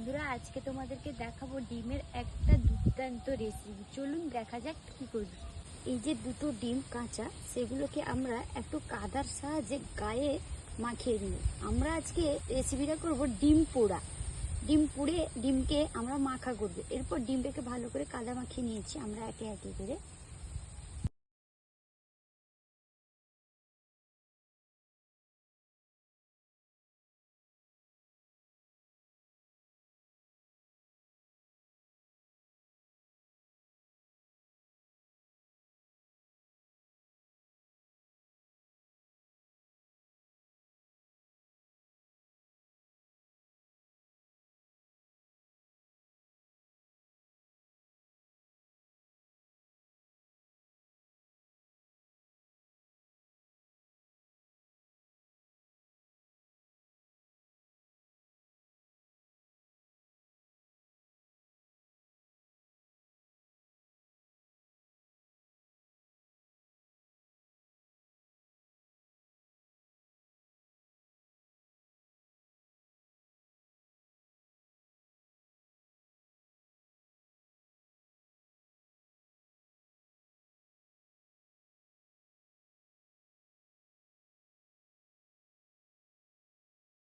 বন্ধুরা, আজকে তোমাদেরকে দেখাবো ডিমের একটা দুর্দান্ত রেসিপি। চলুন দেখা যাক কি করব। এই যে দুটো ডিম কাঁচা, সেগুলোকে আমরা একটু কাদার সাহায্যে গায়ে মাখিয়ে নিই। আমরা আজকে রেসিপিটা করব ডিম পোড়া। ডিম পুড়ে ডিমকে আমরা মাখা করব। এরপর ডিমটাকে ভালো করে কাদা মাখিয়ে নিয়েছি আমরা একে একে করে।